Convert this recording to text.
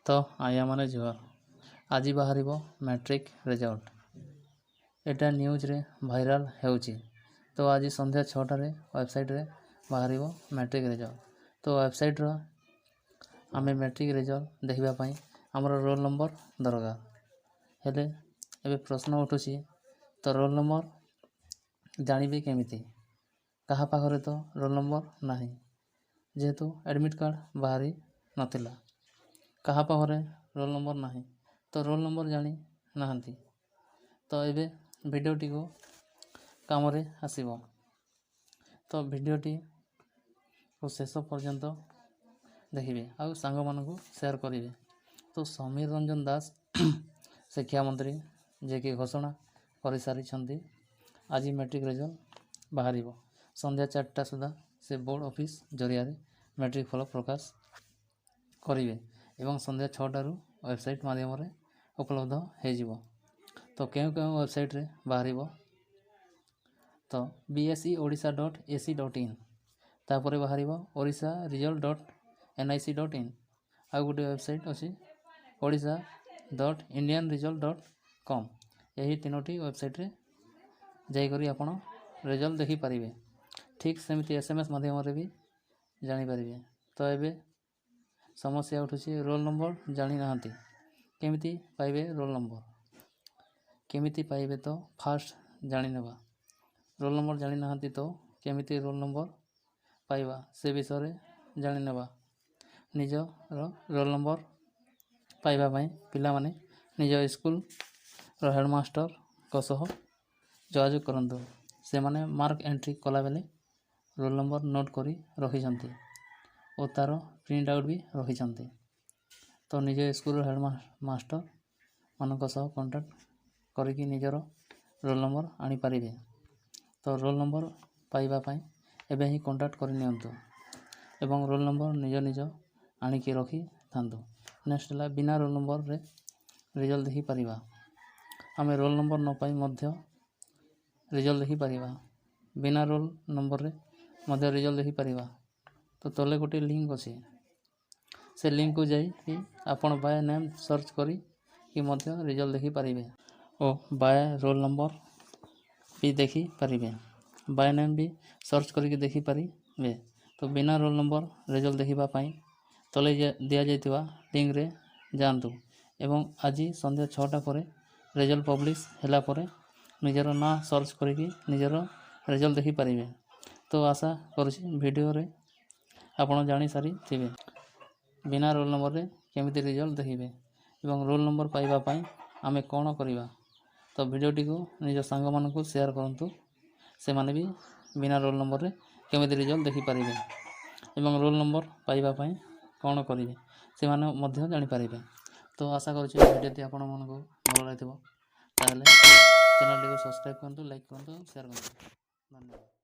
तो आया माने जुहार आज बाहर मैट्रिक रिजल्ट एटा न्यूज रे भाइराल होउची। तो आज संध्या 6टार वेबसाइट रे बाहर मैट्रिक रिजल्ट। तो वेबसाइट रो आमे मैट्रिक रिजल्ट देखिबा पई हमर रोल नंबर दरकार हेले एबे प्रश्न उठुची। तो रोल नंबर जानिबे केमिति कहा पाखरे तो रोल नंबर नाही जेहेतु एडमिट कार्ड बाहरी नथिला कहा पाखरे रोल नंबर नाही तो रोल नंबर जानी नाहंती। तो एबे भिडियोटी को काम रे आसीबो। तो भिडियोटी को शेष पर्यंत देखिबे आ सांग मानकु शेयर करिवे। तो समीर रंजन दास शिक्षा मंत्री जे कि घोषणा कर सारी छंती आज मैट्रिक रिजल्ट बाहरिबो संध्या 4टा सुधा से बोर्ड ऑफिस जरिया रे मैट्रिक फल प्रकाश करिवे एवं संध्या 6टारू वेबसाइट माध्यम रे उपलब्ध हो जिवो। तो केउ वेबसाइट रे बाहरिबो तो bseodisha.ac.in तापर बाहरिबो orisharesult.nic.in आ गोटे वेबसाइट अछि odisha.indianresult.com यही तीनोटी वेबसाइट रे जाई करी आपण रिजल्ट देखि परिबे। ठीक सेमिति एसएमएस माध्यम रे भी जानि परिबे। तो एबे समस्या उठुची रोल नंबर जानी नाहंती केमिति पाइबे रोल नंबर केमिति पाइबे। तो फास्ट जानि नेबा रोल नंबर जानि नाहंती तो केमिति रोल नंबर पाइबा से विषय रे जानि नेबा। निज रोल नंबर पाइबा पई पिला माने निज स्कूल रो हेडमास्टर को सह जोगाजोग करंतु। से माने मार्क एंट्री कला बेले रोल नंबर नोट करी रखी छंती और तार प्रिंट आउट भी रखी छंती। तो निज स्कूल हेडमास्टर मानक सह कांटेक्ट करिकी निजर रोल नंबर आनी पारिबे। तो रोल नंबर पाइबा पई एबे ही कांटेक्ट करि नियंतु एवं रोल नंबर निज निज आनिकी रखी थांतु। नेक्स्ट ला बिना रोल नंबर रे रिजल्ट देखि परिबा आमे रोल नंबर न पाई मध्य रिजल्ट देखि परिबा बिना रोल नंबर रे मध्य रिजल्ट देखि परिबा। तो तले गोटे लिंक अछि से लिंक को जाई कि आपण बाय नेम सर्च करी कि मध्य रिजल्ट देखि परिबे ओ बाय रोल नंबर भी देखि परिबे बाय नेम भी सर्च करी कि देखि परिबे। तो बिना रोल नंबर रिजल्ट देखिबा पई तले दिया जायतिबा लिंक रे जानतु एवं आज संध्या 6टा परे रिजल्ट पब्लिश हैला परे निजर ना सर्च करी कि निजर रिजल्ट देखि परिबे। तो आशा करूछि वीडियो रे आपण जानि सारी थिबे बिना रोल नंबर रे केमिति रिजल्ट देखिबे एवं रोल नंबर पाइबा पई आमे कोन करिबा। तो वीडियोटी को निज संग मानकु शेयर करंतु से माने भी बिना रोल नंबर रे केमिति रिजल्ट देखि परिबे एवं रोल नंबर पाइबा पई कोन करिवे से माने मध्य जानि परिबे। तो आशा करूछि वीडियोटी आपण मानकु भल लागिथिबो ताले चैनल को सब्सक्राइब करंतु लाइक करंतु शेयर करंतु। धन्यवाद।